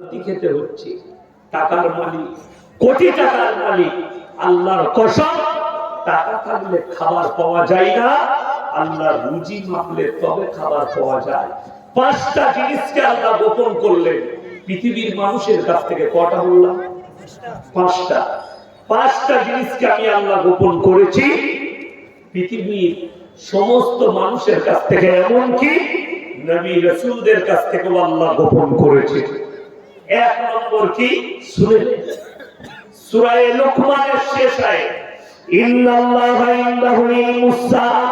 লুটি খেতে হচ্ছে। টাকার মালিক, কোটি টাকার মালিক, আল্লাহর কসম, টাকা থাকলে খাবার পাওয়া যায় না, আল্লাহর রুজি মাপলে তবে খাবার পাওয়া যায়। পাঁচটা জিনিসকে আল্লাহ গোপন করলেন পৃথিবীর মানুষের কাছ থেকে। কটা বললাম? পাঁচটা। পাঁচটা জিনিসকে আমি আল্লাহ গোপন করেছি পৃথিবীর সমস্ত মানুষের কাছ থেকে, এমনকি নবী রাসূলদের কাছ থেকেও আল্লাহ গোপন করেছে। এক নম্বর কি? শুনে সূরা লুকমানের শেষ আয়াত, ইন্নাল্লাহা ইনদাহু ইলমুস সাআ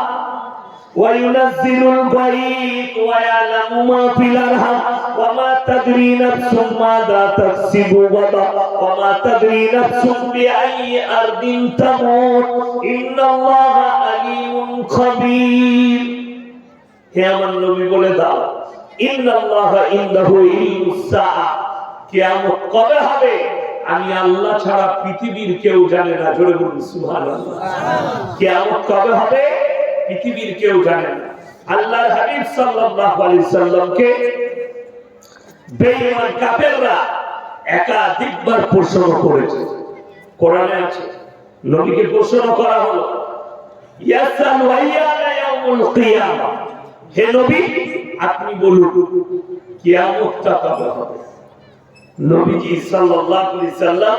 ওয়া ইউনাজ্জিলুল গায়থ ওয়া ইয়ালামু মা ফিল আরহাম ওয়া মা তাদরি নাফসুম মাযা তাকসিবু গাদা ওয়া মা তাদরি নাফসুম বিআইয়ি আরদিন তামুত ইন্নাল্লাহা আলিমুন খাবীর। হে আমার নবী বলে দাও, ইন্নাল্লাহা ইনদাহু ইলমুস সাআ, কিয়ামত কবে হবে আমি আল্লাহ ছাড়া পৃথিবীর কেউ জানে না। জোরে বলুন সুবহানাল্লাহ। কিয়ামত কবে হবে পৃথিবীর কেউ জানে না। আল্লাহর হাবিব সাল্লাল্লাহু আলাইহি সাল্লামকে বেঈমান কাফেররা একাধিকবার প্রশ্ন করেছে। কোরআনে আছে, নবীকে প্রশ্ন করা হলো, ইয়াসালু আইয়ানা ইয়াউমুল কিয়ামা, হে নবী আপনি বলুন কিয়ামতটা কবে হবে। নবীজি সাল্লাল্লাহু আলাইহি সাল্লাম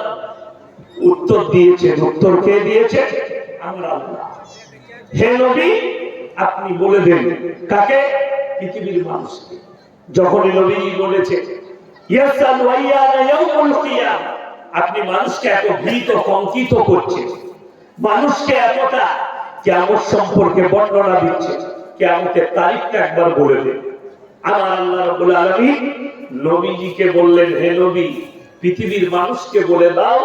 উত্তর দিয়েছে। উত্তর কে দিয়েছে? আমরা আল্লাহ। হে নবী আপনি বলে দেন। কাকে? পৃথিবীর মানুষকে। যখন নবীজি বলেছে ইয়াসালু আইয়ানা ইয়াউমুল কিয়ামা, আপনি মানুষকে এত ভীত কঙ্কিত করছেন, মানুষকে এতটা কিয়ামত সম্পর্কে বর্ণনা দিচ্ছে, কিয়ামতের তারিখটা একবার বলে দেন। আমার আল্লাহ রাব্বুল আলামিন নবীজিকে বললেন, হে নবী পৃথিবীর মানুষকে বলে দাও,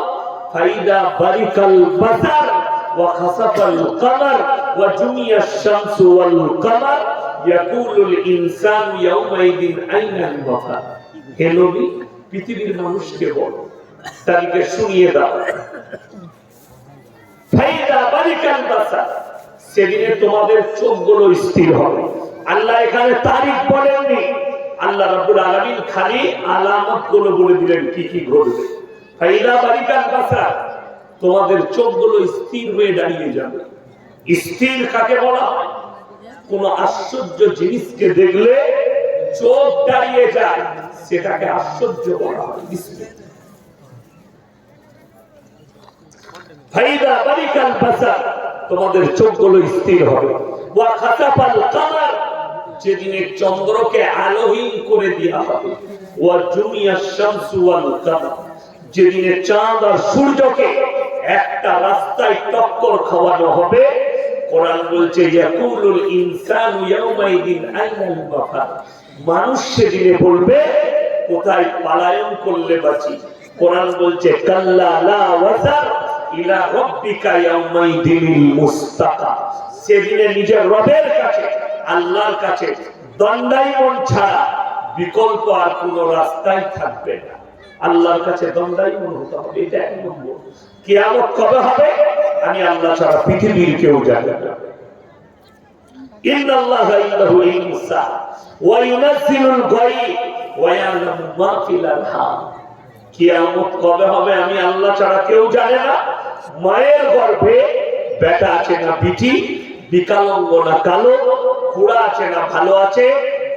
ফাইদা বারিকাল বাসার ওয়া খাসাফাল কামার ওয়া জুমিয়াশ শামসু ওয়াল কামার ইয়াকুলুল ইনসানু ইয়াউমাইদিন আইনাল মাফার। হে নবী পৃথিবীর মানুষকে বলো, তাদেরকে শুনিয়ে দাও, ফাইদা বারিকাল বাসার, সেদিনে তোমাদের চোখগুলো স্থির হবে। আল্লাহ এখানে তারিখ বলেননি, আল্লাহ রাব্বুল আলামিন খালি আলামতগুলো বলে দিলেন কি কি ঘটবে। ফাইদা বারিকাল বাসার, তোমাদের চোখগুলো স্থির হয়ে দাঁড়িয়ে যাবে। স্থির কাকে বলা হয়? কোন আশ্চর্য জিনিসকে দেখলে চোখ দাঁড়িয়ে যায়, সেটাকে আশ্চর্য বলা হয়। ফাইদা বারিকাল বাসার, তোমাদের চোখগুলো স্থির হবে। ওয়া খাসাফাল কামার, যেদিনে চন্দ্রকে আলোহীন করে দেয়া হবে। ওয়া জুমিয়াশ শামসু ওয়াল কামার, যেদিনে চাঁদ আর সূর্যকে একটা রাস্তায় টক্কর খাওয়ানো হবে। কোরআন বলছে ইয়াকুলুল ইনসানু ইয়াউমাইদিন আইনাল মাফার, মানুষ সেদিনে বলবে কোথায় পালায়ন করলে বাঁচি। কোরআন বলছে কাল্লা লা ওয়াজার ইলা রাব্বিকা ইয়াউমাইদিনিল মুস্তাকা, সেদিনে নিজের রবের কাছে, আল্লাহর কাছে দণ্ডায়মন ছাড়া বিকল্প আর কোন রাস্তাই থাকবে না। আল্লাহর কাছে দণ্ডায়মন হতে হবে। এটা এক নম্বর। কিয়ামত কবে হবে আমি আল্লাহ ছাড়া পৃথিবীর কেউ জানে না। ইন্নাল্লাহা ইনদাহু ইলমুস সাআ ওয়া ইউনাজ্জিলুল গায়থ ওয়া ইয়ালামু মা ফিল আরহাম, কিয়ামত কবে হবে আমি আল্লাহ ছাড়া কেউ জানে না। মায়ের গর্ভে বেটা আছে না বিটি, বিকলাঙ্গ না কালো, খুড়া আছে না ভালো আছে,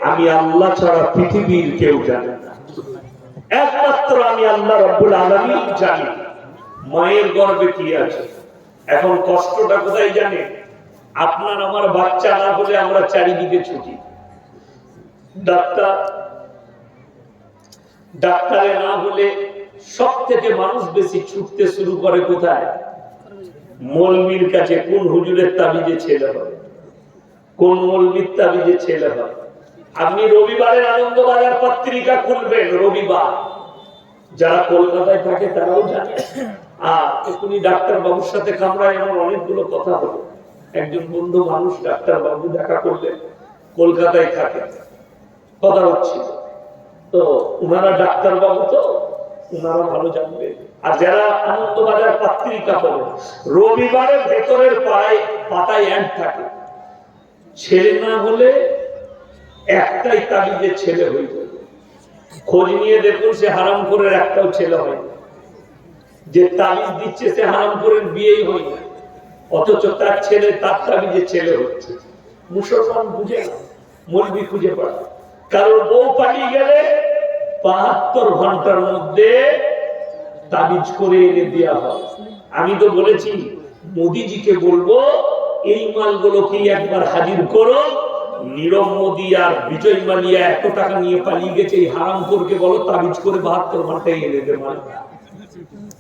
আমি আল্লাহ ছাড়া পৃথিবীর কেউ জানে না। একমাত্র আমি আল্লাহ রাব্বুল আলামিন জানি মায়ের গর্ভে কি আছে। এখন কষ্টটা কোথায় জানে? আপনার আমার বাচ্চা না হলে আমরা চারিদিকে ছুটি। ডাক্তারে না হলে সব থেকে মানুষ বেশি ছুটতে শুরু করে কোথায়? মৌলবীর কাছে। কোন হুজুরের তাবিজে ছেলে হয়, কোন মৌলবীর তাবিজে ছেলে হয়। আপনি রবিবারের আনন্দবাজার পত্রিকা খুলবেন, রবিবার, যারা কলকাতায় থাকে তারাও জানে। এখনই ডাক্তার বাবুর সাথে কামরায় এমন অনেকগুলো কথা হলো। একজন বন্ধু মানুষ ডাক্তার বাবু দেখা করলেন, কলকাতায় থাকে, কথা হচ্ছিল। তো উনারা ডাক্তার বাবু, তো উনারা ভালো জানবে। আর যারা আনন্দবাজার পত্রিকা পড়ে, রবিবারের ভেতরের পাতায় অ্যাড থাকে, ছেলে না হলে একটাই তাবিজে ছেলে হয়ে যাবে। খোঁজ নিয়ে দেখুন সে হারাম করে একটাও ছেলে হয় না। যে তাবিজ দিচ্ছে সে হারাম করে বিয়েই হয় না, অথচ তার ছেলে তার তাবিজে ছেলে হচ্ছে। মুসলমান বুঝে না, মৌলবি খুঁজে পায়। কারোর বউ পালিয়ে গেলে ৭২ ঘন্টার মধ্যে তাবিজ করে এনে দেওয়া হয়। আমি তো বলেছি মোদিজিকে বলবো এই মালগুলো কি একবার হাজির করো। নীরব মোদি আর বিজয় মালিয়া এত টাকা নিয়ে পালিয়ে গেছে, এই হারাম করকে বলো তাবিজ করে ৭২ ঘন্টায় এনে দেবে মাল।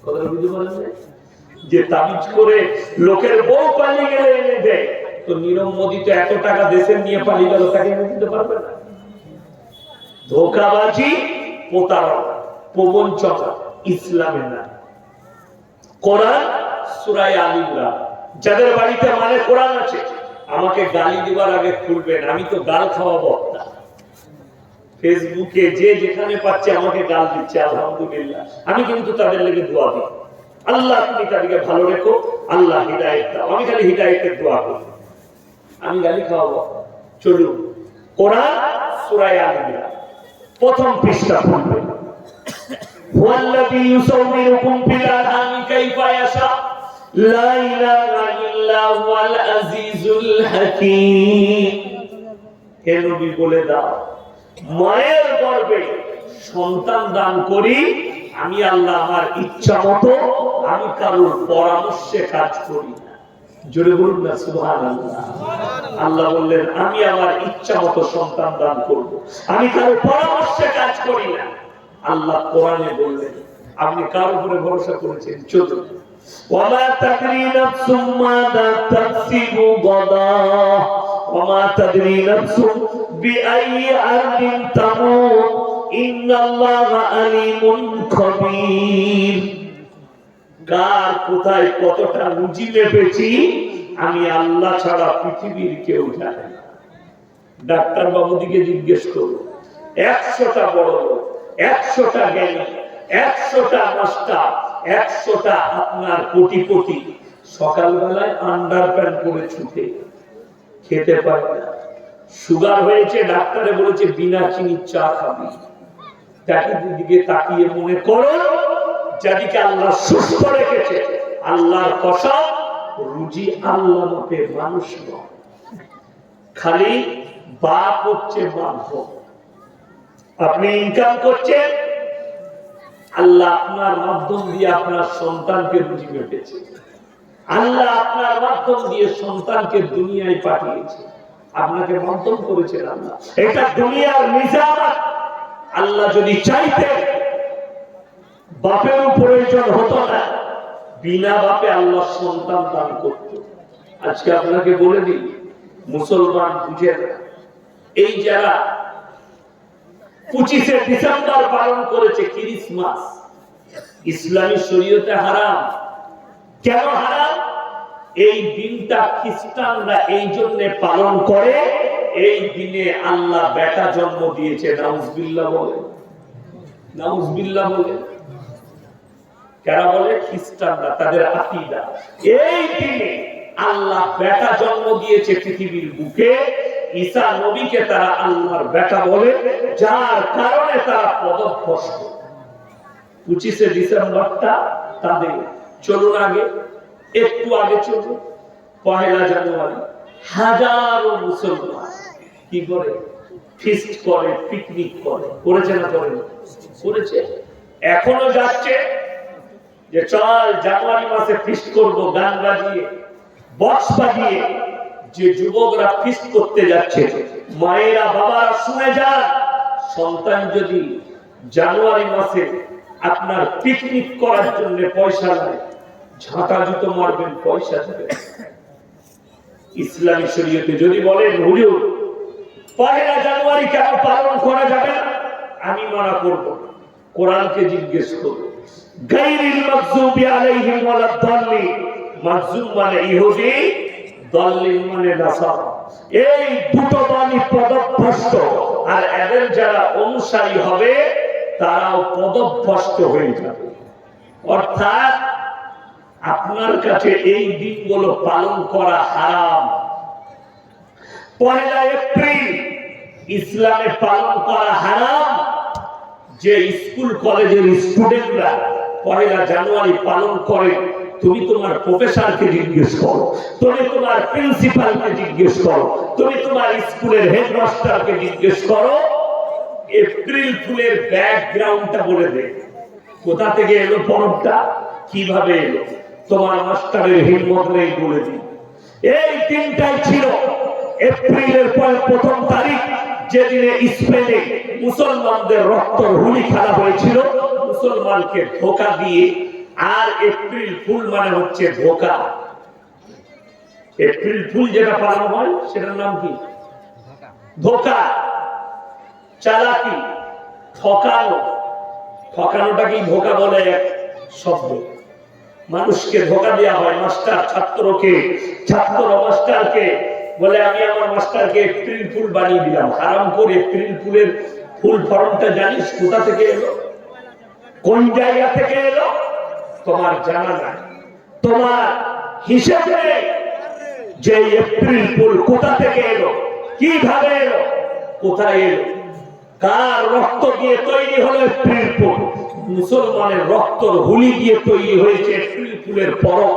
কথাটা বুঝতে পারলেন? যে তাবিজ করে লোকের বউ পালিয়ে গেলে এনে দেয়, তো নীরব মোদি তো এত টাকা দেশের নিয়ে পালিয়ে গেল, তাকে এনে দিতে পারবে না। ধোঁকাবাজি, প্রতারণা, প্রবঞ্চনা ইসলামের না। কোরআন সূরা আল ইমরান, যাদের বাড়িতে মানে কোরআন আছে আমাকে গালি দিবার আগে খুলবেন, আমি তো গাল খাওয়া বক্তা। ফেসবুকে যে যেখানে পাচ্ছে আমাকে গাল দিচ্ছে, আলহামদুলিল্লাহ, আমি কিন্তু তাদের লেগে দোয়া দিই, আল্লাহ তুমি তাদেরকে ভালো রেখো, আল্লাহ হিদায়াত দাও। আমি খালি হিদায়াতের দোয়া করি, আমি গালি খাওয়াবো। চলুন কোরআন সূরা আল ইমরান প্রথম পৃষ্ঠা পড়বেন। হুয়াল্লাযী ইউসাউমিরুকুম ফিল আরহামি কাইফা ইয়াশা লা ইলাহা ইল্লা হুয়াল আজিজুল হাকীম। হে নবী বলে দাও, মায়ের গর্ভে সন্তান দান করি আমি আল্লাহ, আমার ইচ্ছা মতো, আমি কারোর পরামর্শে কাজ করি না। জোরে বলুন না সুবহানাল্লাহ। আল্লাহ বললেন আমি আমার ইচ্ছা মতো সন্তান দান করব, আমি কারোর পরামর্শে কাজ করি না। আল্লাহ কোরআনে বললেন আপনি কার উপরে ভরসা করেছেন? চলুন ওয়ামা তাদরি নাফসুম মাযা তাকসিবু গাদা ওয়ামা তাদরি নাফসুম বিআইয়ি আরদিন তামুত ইন্নাল্লাহা আলিমুন খবীর। কার কোথায় কতটা রুজি মেপেছি আমি আল্লাহ ছাড়া পৃথিবীর কেউ জানে না। ডাক্তার বাবুদিকে জিজ্ঞেস করুন, ১০০টা বড় লোক, ১০০টা জ্ঞানী, ১০০টা মাস্টার, ১০০টা আপনার কোটিপতি সকালবেলায় আন্ডার প্যান্ট পরে ছুটে খেতে পারে না। সুগার হয়েছে, ডাক্তারে বলেছে বিনা চিনির চা খাবি। তাকে দিকে তাকিয়ে মনে করো যাদিকে আল্লাহ সুস্থ রেখেছে, আল্লাহর কসম রুজি আল্লাহ মতে মানুষ নয়, খালি বাপ হচ্ছে মাধ্যম। আপনি ইনকাম করছেন, আল্লাহ আপনার মাধ্যম দিয়ে আপনার সন্তানকে রুজি মেটেছে। আল্লাহ আপনার মাধ্যম দিয়ে সন্তানকে দুনিয়ায় পাঠিয়েছে, আপনাকে মাধ্যম করেছেন আল্লাহ। এটা দুনিয়ার নিজামত। আল্লাহ যদি চাইতেন বাপেরও প্রয়োজন হতো না, বিনা বাপে আল্লাহ সন্তান দান করত। আজকে আপনাকে বলে দিই, মুসলমান বুঝে না, এই যারা 25শে ডিসেম্বর পালন করেছে ক্রিসমাস, ইসলামী শরীয়তে হারাম। কেন হারাম? এই দিনটা খ্রিস্টানরা এই জন্য পালন করে, এই দিনে আল্লাহ বেটা জন্ম দিয়েছে। নাউজুবিল্লাহ বলে, নাউজুবিল্লাহ বলে। কারা বলে? খ্রিস্টানরা, তাদের আকীদা। এই দিনে আল্লাহ বেটা জন্ম দিয়েছে পৃথিবীর বুকে। ঈসা নবীকে তারা আল্লাহর বেটা বলে, যার কারণে তারা পদভ্রষ্ট। 25শে ডিসেম্বরটা তাদের। চলুন আগে, একটু আগে চলুন। 1 জানুয়ারি হাজারো মুসলমান কি করে? ফিস্ট করে, পিকনিক করে। করেছে না করে? করেছে, এখনো যাচ্ছে যে চল জানুয়ারি মাসে ফিস্ট করব, গান বাজিয়ে, বক্স বাজিয়ে। যে যুবকরা ফিস্ট করতে যাচ্ছে, মায়েরা বাবারা শুনে যান, সন্তান যদি জানুয়ারি মাসে আপনার পিকনিক করার জন্য পয়সা নেয়, ঝাঁটা জুতো মারবেন, পয়সা দেবেন। ইসলামী শরীয়তে যদি বলেন হুজুর 1 জানুয়ারি কেন পালন করা যাবে না, আমি মানা করব। কোরআনকে জিজ্ঞেস করব। গায়রিল মাগযুবি আলাইহিম ওয়ালাদ-দাল্লিন, মাগযুব মানে ইহুদি, দাল্লিন মানে নাসারা। এই দুটো বাণী পদভ্রষ্ট, আর এদের যারা অনুসারী হবে তারাও পদভ্রষ্ট হয়ে যাবে। অর্থাৎ আপনার কাছে এই দিনগুলো পালন করা হারাম। 1 এপ্রিল ইসলামে পালন করা হারাম। যে স্কুল কলেজের স্টুডেন্টরা 1 জানুয়ারি পালন করে, তুমি তোমার প্রফেসরকে জিজ্ঞেস করো, তুমি তোমার প্রিন্সিপালকে জিজ্ঞেস করো, তুমি তোমার স্কুলের হেডমাস্টারকে জিজ্ঞেস করো, এপ্রিল ফুলের ব্যাকগ্রাউন্ডটা বলে দে, কোথা থেকে এলো পরবটা, কিভাবে এলো, তোমার মাস্টারের হিম্মত নেই বলে দিই। এই তিনটাই ছিল এপ্রিলের 1ম তারিখ, যেদিনে স্পেনে মুসলমানদের রক্তর হুলি খেলা হয়েছিল মুসলমানকে ধোঁকা দিয়ে। আর এপ্রিল ফুল মানে হচ্ছে ধোঁকা। এপ্রিল ফুল যেটা পালন হয় সেটার নাম কি? ধোঁকা, চালাকি, ঠকানো। ঠকানোটাকেই ধোঁকা বলে এক শব্দ। মানুষকে ধোঁকা দেওয়া হয়, মাস্টার ছাত্রকে, ছাত্র মাস্টারকে বলে আমি আমার মাস্টারকে এপ্রিল ফুল বানিয়ে দিলাম। হারাম করে এপ্রিল ফুলের ফুল ফর্মটা জানিস কোথা থেকে এলো, কোন জায়গা থেকে এলো? তোমার জানা নাই, তোমার হিসেব নেই যে এপ্রিল ফুল কোথা থেকে এলো, কিভাবে এলো, কোথায় এলো, কার রক্ত দিয়ে তৈরি হলো এপ্রিল ফুল? মুসলমানের রক্তর হুলি দিয়ে তৈরি হয়েছে এপ্রিল ফুলের পরব।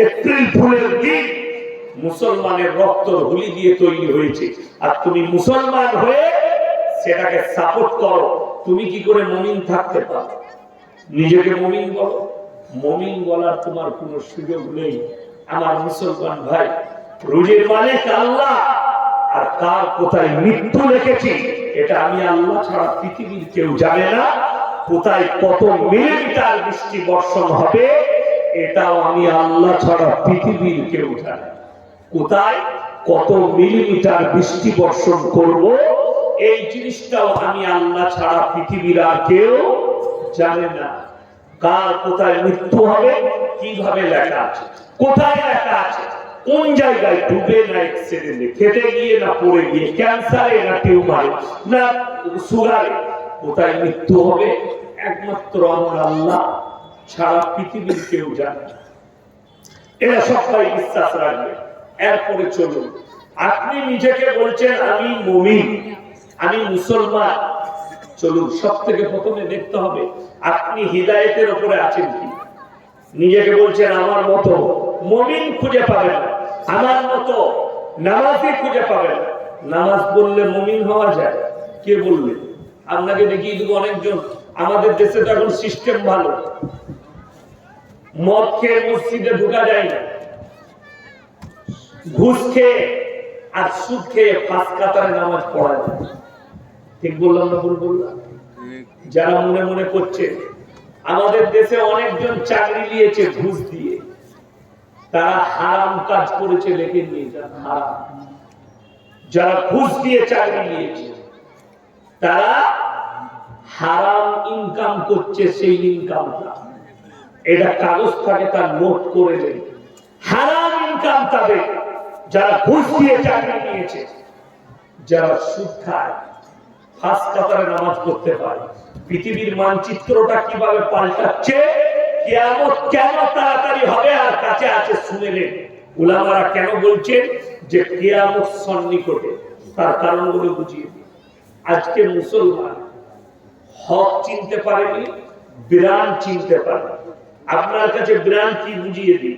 এপ্রিল ফুলের দিন মুসলমানের রক্তর হুলি দিয়ে তৈরি হয়েছে। আর তুমি মুসলমান হয়ে সেটাকে সাপোর্ট করো। তুমি কি করে মুমিন থাকতে পারো? নিজেকে মুমিন বলো? মুমিন বলার তোমার কোনো সুযোগ নেই। আমার মুসলমান ভাই, রুজির মালিক আল্লাহ, আর কার কোথায় মৃত্যু রেখেছি এটা আমি আল্লাহ ছাড়া পৃথিবীর কেউ জানে না। কোথায় কত মিলিমিটার বৃষ্টি বর্ষণ হবে এটাও আমি আল্লাহ ছাড়া পৃথিবীর কেউ জানে না। কোথায় কত মিলিমিটার বৃষ্টি বর্ষণ করব এই জিনিসটাও আমি আল্লাহ ছাড়া পৃথিবীর আর কেউ জানে না। কার কোথায় মৃত্যু হবে কিভাবে লেখা আছে, কোথায় লেখা আছে, কোন জায়গায় ডুবে না অ্যাক্সিডেন্টে, খেতে গিয়ে না পড়ে গিয়ে, ক্যান্সারে না টিউমারে না সুগারে, কোথায় মৃত্যু হবে একমাত্র আমার আল্লাহ ছাড়া পৃথিবীর কেউ জানে না। এরা সবাই বিশ্বাস রাখবে। এরপরে চলুন, আপনি নিজেকে বলছেন আমি মুমিন, আমি মুসলমান। চলুন সব থেকে প্রথমে দেখতে হবে আপনি হিদায়েতের উপরে আছেন কি। নিজেকে বলছেন আমার মতো মুমিন খুঁজে পাবেন না, আমার মতো নামাজি খুঁজে পাবেন না। নামাজ পড়লে মুমিন হওয়া যায়? কে বললেন? আপনাকে দেখিয়ে দেবো অনেকজন। আমাদের দেশে তো এখন সিস্টেম ভালো, মদ খেয়ে মসজিদে ঢোকা যায় না, ঘুষ খেয়ে আর সুদ খেয়ে 5 কাতারে নামাজ পড়া যায়। ঠিক বললাম না ভুল বললাম? যারা মনে মনে করছে, আমাদের দেশে অনেকজন চাকরি নিয়েছে ঘুষ দিয়ে, তারা হারাম কাজ করেছে, লেখে নিয়ে যান হারাম। যারা ঘুষ দিয়ে চাকরি নিয়েছে তারা হারাম ইনকাম করছে, সেই ইনকামটা এটা কাগজ থাকে তার নোট করে নেই। হারাম ইনকাম তাদের যারা ঘুষ দিয়ে চাকরি নিয়েছে। যারা সুদ খায় 5 কাতারে নামাজ পড়তে পারে। পৃথিবীর মানচিত্রটা কিভাবে পাল্টাচ্ছে, কিয়ামত কেন তাড়াতাড়ি হবে আর কাছে আছে শুনে নেন। উলামারা কেন বলছেন যে কিয়ামত সন্নিকটে, তার কারণগুলো বুঝিয়ে দিই। আজকে মুসলমান হক চিনতে পারেনি, বিরান চিনতে পারে। আপনার কাছে বিরান কি বুঝিয়ে দিই।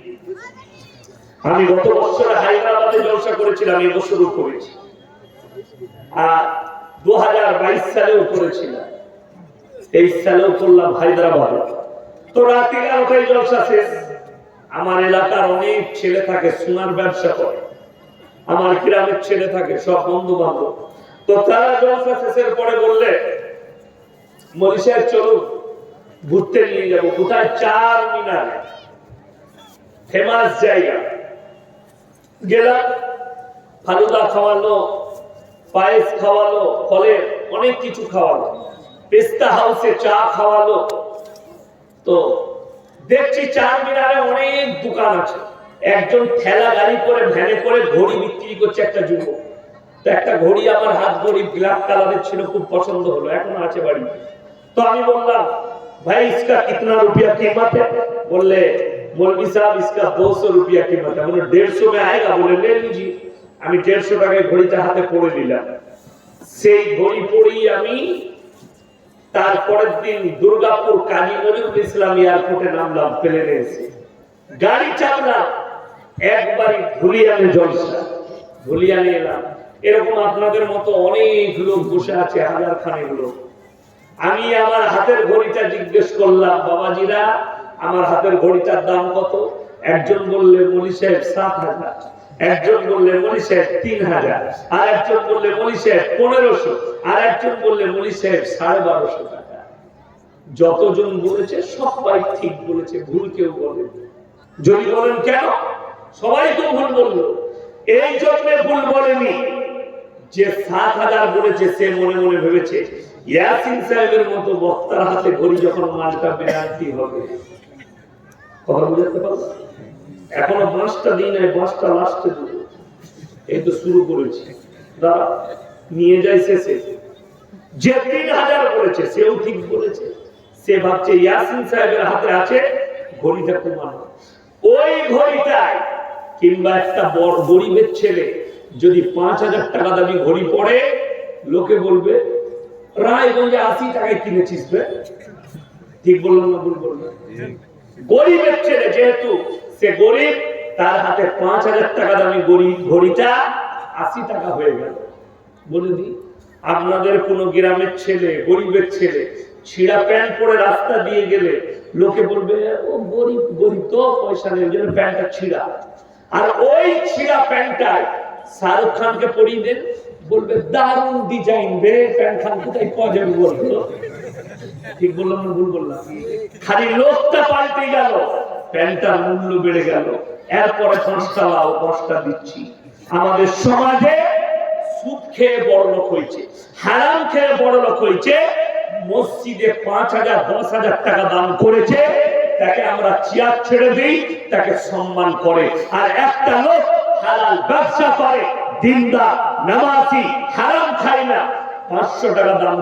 আমি গত বছর হায়দ্রাবাদে জলসা করেছিলাম, এবছরও করেছি, আর 2022 সালেও করেছিলাম, 23 সালেও করলাম হায়দ্রাবাদে। তো রাত 11টায় জলসা শেষ। আমার এলাকার অনেক ছেলে থাকে, সোনার ব্যবসা করে, আমার গ্রামের ছেলে থাকে, সব বন্ধু বান্ধব। তো তারা জলসা শেষের পরে বললে মৌলী সাহেব চলুন ঘুরতে নিয়ে যাবো। কোথায়? 4 মিনারে, ফেমাস জায়গা। গেলাম, ফালুদা খাওয়ালো, পায়েস খাওয়ালো, ফলে অনেক কিছু খাওয়ালো, পেস্তা হাউসে চা খাওয়ালো। তো দেখছি 4 মিনারে অনেক দোকান আছে। একজন ঠেলা গাড়ি করে ভ্যানে করে ঘড়ি বিক্রি করছে, একটা যুবক। তো একটা ঘড়ি আমার হাত ঘড়ি ব্ল্যাক কালারের ছিল, খুব পছন্দ হলো, এখন আছে বাড়িতে। তো আমি বললাম ভাই इसका कितना रुपया कीमत है? बोले मौलवी साहब इसका 200 रुपया कीमत है। बोले 150 में आएगा? बोले ले लीजिए। আমি 150 টাকায় ঘড়িটা হাতে পড়ে নিলাম। সেই ঘড়ি পরেই আমি তারপরের দিন দুর্গাপুর কাজী নজরুল ইসলাম এয়ারপোর্টে নামলাম, প্লেনে এসে গাড়ি চাপলাম, একবারই ধুলিয়ানে জলসা, ধুলিয়ানে এলাম। এরকম আপনাদের মতো অনেক লোক বসে আছে, হাজার খানেক লোক। আমি আমার হাতের ঘড়িটা জিজ্ঞেস করলাম, বাবাজিরা আমার হাতের ঘড়িটার দাম কত? একজন বললে মনি সাহেব 7,000, একজন বললে মনি সাহেব 3,000, আর একজন বললে মনি সাহেব 1500, আর একজন বললে মনি সাহেব 1250 টাকা। যতজন বলেছে সবাই ঠিক বলেছে, ভুল কেউ বলে। যদি বলেন কেন? সবাই তো ভুল বললো। এই জন্য ভুল বলেনি যে 7,000 বলেছে সে মনে মনে ভেবেছে ইয়াসিন সাহেবের মতো বক্তার হাতে ঘড়ি যখন মালটা পেনাল্টি হবে। কথা বুঝতে পারছো? এখনো 5টা দিন, 5টা লাস্টে দেবো, এই তো শুরু করেছি। দাঁড়া নিয়ে যাই শেষে। যে 3,000 বলেছে সেও ঠিক বলেছে, সে ভাবছে ইয়াসিন সাহেবের হাতে আছে ঘড়িটা কমানো। ওই ঘড়িটাই কিংবা একটা বড় গরিবের ছেলে যদি 5,000 টাকা দামি ঘড়ি পড়ে, লোকে বলবে রায়গঞ্জে 80 টাকায় কিনেছিস বে। ঠিক বললাম না ভুল বললাম? গরিবের ছেলে যেহেতু সে গরিব, তার হাতে 5,000 টাকা দামি ঘড়িটা 80 টাকা হয়ে গেল। বলে দি আপনাদের কোন গ্রামের ছেলে, গরিবের ছেলে ছিঁড়া প্যান্ট পরে রাস্তা দিয়ে গেলে লোকে বলবে ও গরিব, গরিব তো পয়সা নেই, ওই জন্য প্যান্টটা ছিঁড়া। আর ওই ছিঁড়া প্যান্টটাই শাহরুখ খানকে পরিয়ে দেন, বলবে দারুণ ডিজাইন বে, প্যান্ট খান কোথায় পাওয়া যাবে বলতো? ঠিক বললাম না ভুল বললাম? খালি লোকটা পাল্টে গেল, প্যান্টটার মূল্য বেড়ে গেল। এরপরে 5টা লাও 10টা দিচ্ছি। আমাদের সমাজে সুদ খেয়ে বড় লোক হয়েছে, হারাম খেয়ে বড় লোক হয়েছে। মসজিদে 5,000 10,000 টাকা দান করেছে, তাকে আমরা চেয়ার ছেড়ে দিই, তাকে সম্মান করে। আর একটা লোক হালাল ব্যবসা করে, দিনদার নামাজি, হারাম খায় না, 500 টাকা দান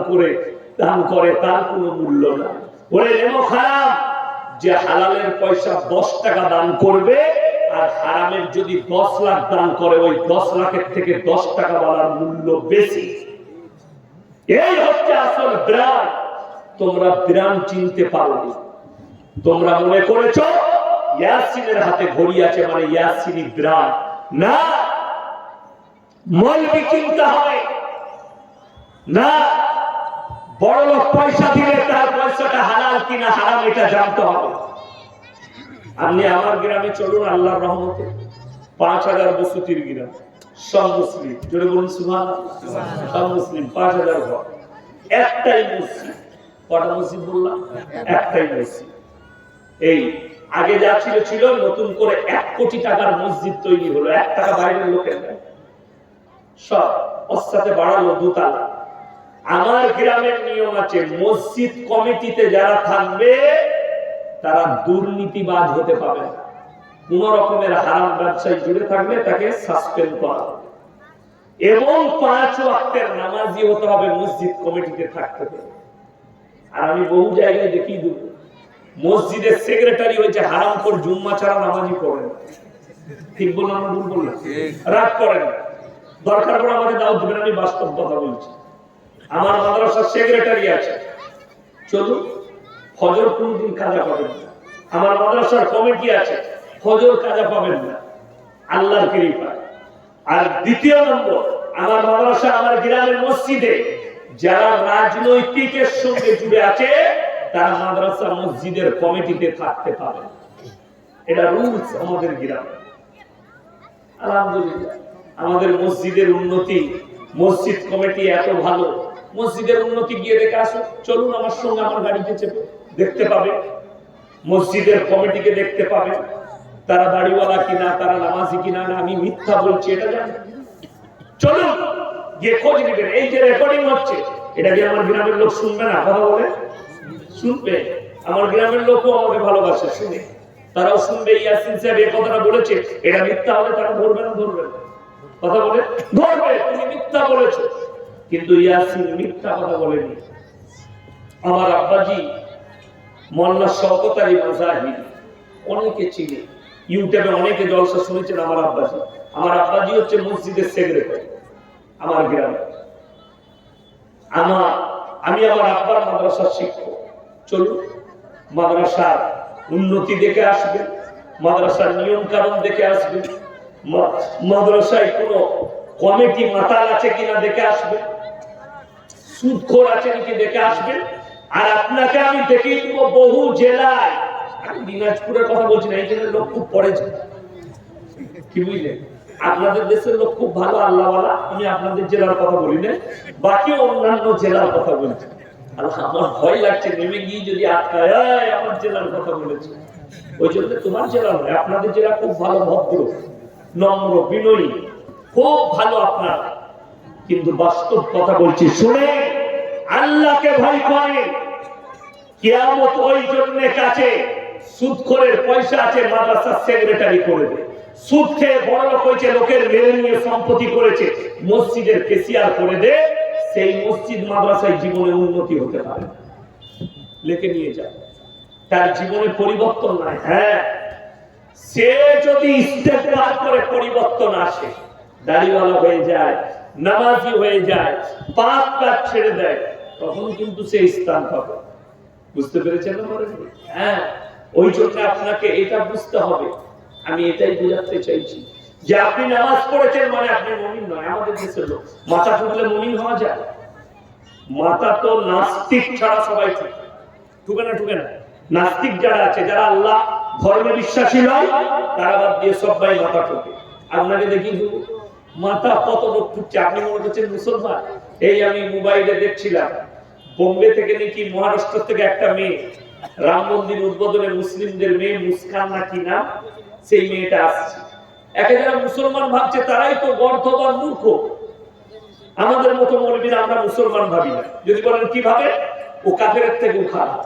করে তার কোনো মূল্য না। বলে নেমো হারাম যে হালালের পয়সা 10 টাকা দান করবে, আর হারামের যদি 10 লাখ দান করে, ওই 10 লাখের থেকে 10 টাকা বালার মূল্য বেশি। এই হচ্ছে আসল ব্র্যান্ড। তোমরা ব্র্যান্ড চিনতে পারোনি। তোমরা মনে করেছো ইয়াসিনের হাতে ঘড়ি আছে মানে ইয়াসিনি ব্র্যান্ড না। মৌলবি চিনতে হবে না, বড় লোক পয়সা দিলে তার পয়সাটা হালাল কিনা হারাম এটা জানতে হবে। আপনি আমার গ্রামে চলুন, আল্লাহর রহমতে 5,000 বসতির গ্রাম, সব মুসলিম। জোরে বলুন সুবহানাল্লাহ। সব মুসলিম, 5,000 ঘর, একটাই মসজিদ। কটা মসজিদ বললাম? একটাই মসজিদ। এই আগে যা ছিল, নতুন করে 1 কোটি টাকার মসজিদ তৈরি হলো। 1 টাকা বাইরের লোকের নেই, সব ওর বাড়ালো 2 তালা। আমার গ্রামের নিয়ম আছে, মসজিদ কমিটিতে যারা থাকবে তারা দুর্নীতিবাজ হতে পাবে না। কোন রকমের হারাম ব্যবসায় জুড়ে থাকলে তাকে সাসপেন্ড করা হবে, এবং 5 ওয়াক্তের নামাজি হতে হবে, মসজিদ কমিটিতে থাকতে হবে। আর আমি বহু জায়গায় দেখি দেব, মসজিদের সেক্রেটারি হয়েছে হারামখোর, জুম্মা ছাড়া নামাজি পড়ে না। ঠিক বললাম না ভুল বললাম? রাত করেন, দরকার পড়ে আমাদের দাওয়াত দিবেন, আমি বাস্তব কথা বলছি। আমার মাদ্রাসার সেক্রেটারি আছে, চলুন ফজর কোনদিন কাজা পাবেন না। আমার মাদ্রাসার কমিটি আছে, ফজর কাজা পাবেন না, আল্লাহর কৃপায়। আর দ্বিতীয় নম্বর, আমার মাদ্রাসা, আমার গ্রামের মসজিদে যারা রাজনৈতিকের সঙ্গে জুড়ে আছে তারা মাদ্রাসা মসজিদের কমিটিতে থাকতে পারে। এটা রুলস আমাদের গ্রামে। আলহামদুলিল্লাহ আমাদের মসজিদের উন্নতি, মসজিদ কমিটি এত ভালো। মসজিদের উন্নতি গিয়ে দেখে আসো, চলুন আমার সঙ্গে, আমার গাড়িতে চেপে দেখতে পাবে। মসজিদের কমিটিকে দেখতে পাবে, তারা দাড়িওয়ালা কিনা, তারা নামাজি কিনা। না আমি মিথ্যা বলছি এটা জানেন? চলুন গিয়ে খোঁজ নেবেন। এই যে রেকর্ডিং হচ্ছে, এটা কি আমার গ্রামের লোক শুনবে না? কথা বলে শুনবে। আমার গ্রামের লোকও আমাকে ভালোবাসে, শুনে তারাও শুনবে। ইয়াসিন সাহেব এই কথাটা বলেছে, এটা মিথ্যা হলে তারা ধরবে না? ধরবে না? কথা বলে ধরবে, তুমি মিথ্যা বলেছো। কিন্তু ইয়াসিন মিথ্যা কথা বলেনি। আমার আব্বাজি মোল্লা শওকত আলী মাজাহির, অনেকে চিনে, ইউটিউবে অনেকে জলসা শুনেছেন আমার আব্বাজি। আমার আব্বাজি হচ্ছে মসজিদের সেক্রেটারি আমার গ্রামে। আমার আমি আমার আব্বার মাদ্রাসার শিক্ষক, চলুন মাদ্রাসার উন্নতি দেখে আসবেন, মাদ্রাসার নিয়ম কানুন দেখে আসবেন, মাদ্রাসায় কোনো কমিটি মাতাল আছে কিনা দেখে আসবেন, সুদখোর আছে নাকি দেখে আসবেন। আর আপনাকে আমি দেখিয়ে দিব বহু জেলায়, আমি দিনাজপুরের কথা বলছি না, এই জন্য লোক খুব পড়েছে, কি বুঝলেন? আপনাদের দেশের লোক খুব ভালো আল্লাহওয়ালা, আমি আপনাদের জেলার কথা বলি না, বাকি অন্যান্য জেলার কথা বলছি। আমার ভয় লাগছে নেমে গিয়ে যদি আটকায় আমার জেলার কথা বলেছে, ওই জন্য তোমার জেলা নয়, আপনাদের জেলা খুব ভালো, ভদ্র, নম্র, বিনয়ী, খুব ভালো আপনার। কিন্তু বাস্তব কথা বলছি, শুনে আল্লাহকে ভয় করে। কিয়ামত ওই জন্য কাছে, সুদখোরের পয়সা আছে মাদ্রাসার সেক্রেটারি করে দেয়, সুদ খেয়ে বড় লোক হয়েছে, লোকের মেরে নিয়ে সম্পত্তি করেছে, মসজিদের কেসিয়ার করে দে, সেই মসজিদ মাদ্রাসায় জীবনে উন্নতি হতে পারে, লেখে নিয়ে যায়, তার জীবনে পরিবর্তন নাই। হ্যাঁ, সে যদি ইস্তেগফার করে পরিবর্তন আসে, দাড়িওয়ালা হয়ে যায়, নামাজি হয়ে যায়, পাপ কাজ ছেড়ে দেয়, তখন কিন্তু সে স্থান পাবে। বুঝতে পেরেছেন? হ্যাঁ, ওই জন্য আপনাকে এটা বুঝতে হবে। আমি এটাই বোঝাতে চাইছি যে আপনি নামাজ পড়েছেন মানে আপনি মুমিন নয়। আমাদের দেশের লোক মাথা ঠুকলে মুমিন হওয়া যায়? মাথা তো নাস্তিক ছাড়া সবাই ঠুকে না। নাস্তিক যারা আছে, যারা আল্লাহ ধর্মে বিশ্বাসী নয়, তারা বাদ দিয়ে সবাই মাথা ঠুকে। আপনাকে দেখি মাথা কত লোক ঠুকছে, আপনি মনে করছেন মুসলমান। এই আমি মোবাইলে দেখছিলাম, বোম্বে থেকে নাকি মহারাষ্ট্র থেকে একটা মেয়ে রাম মন্দির উদ্বোধনে, মুসলিমদের মেয়ে মুস্কান নাকি না, সেই মেয়েটা আসছে। একে যারা মুসলমান ভাবছে তারাই তো গর্ধবান মূর্খ। আমাদের মতো মৌলবীরা আমরা মুসলমান ভাবি না। যদি বলেন কিভাবে, ও কাফেরের থেকে খারাপ।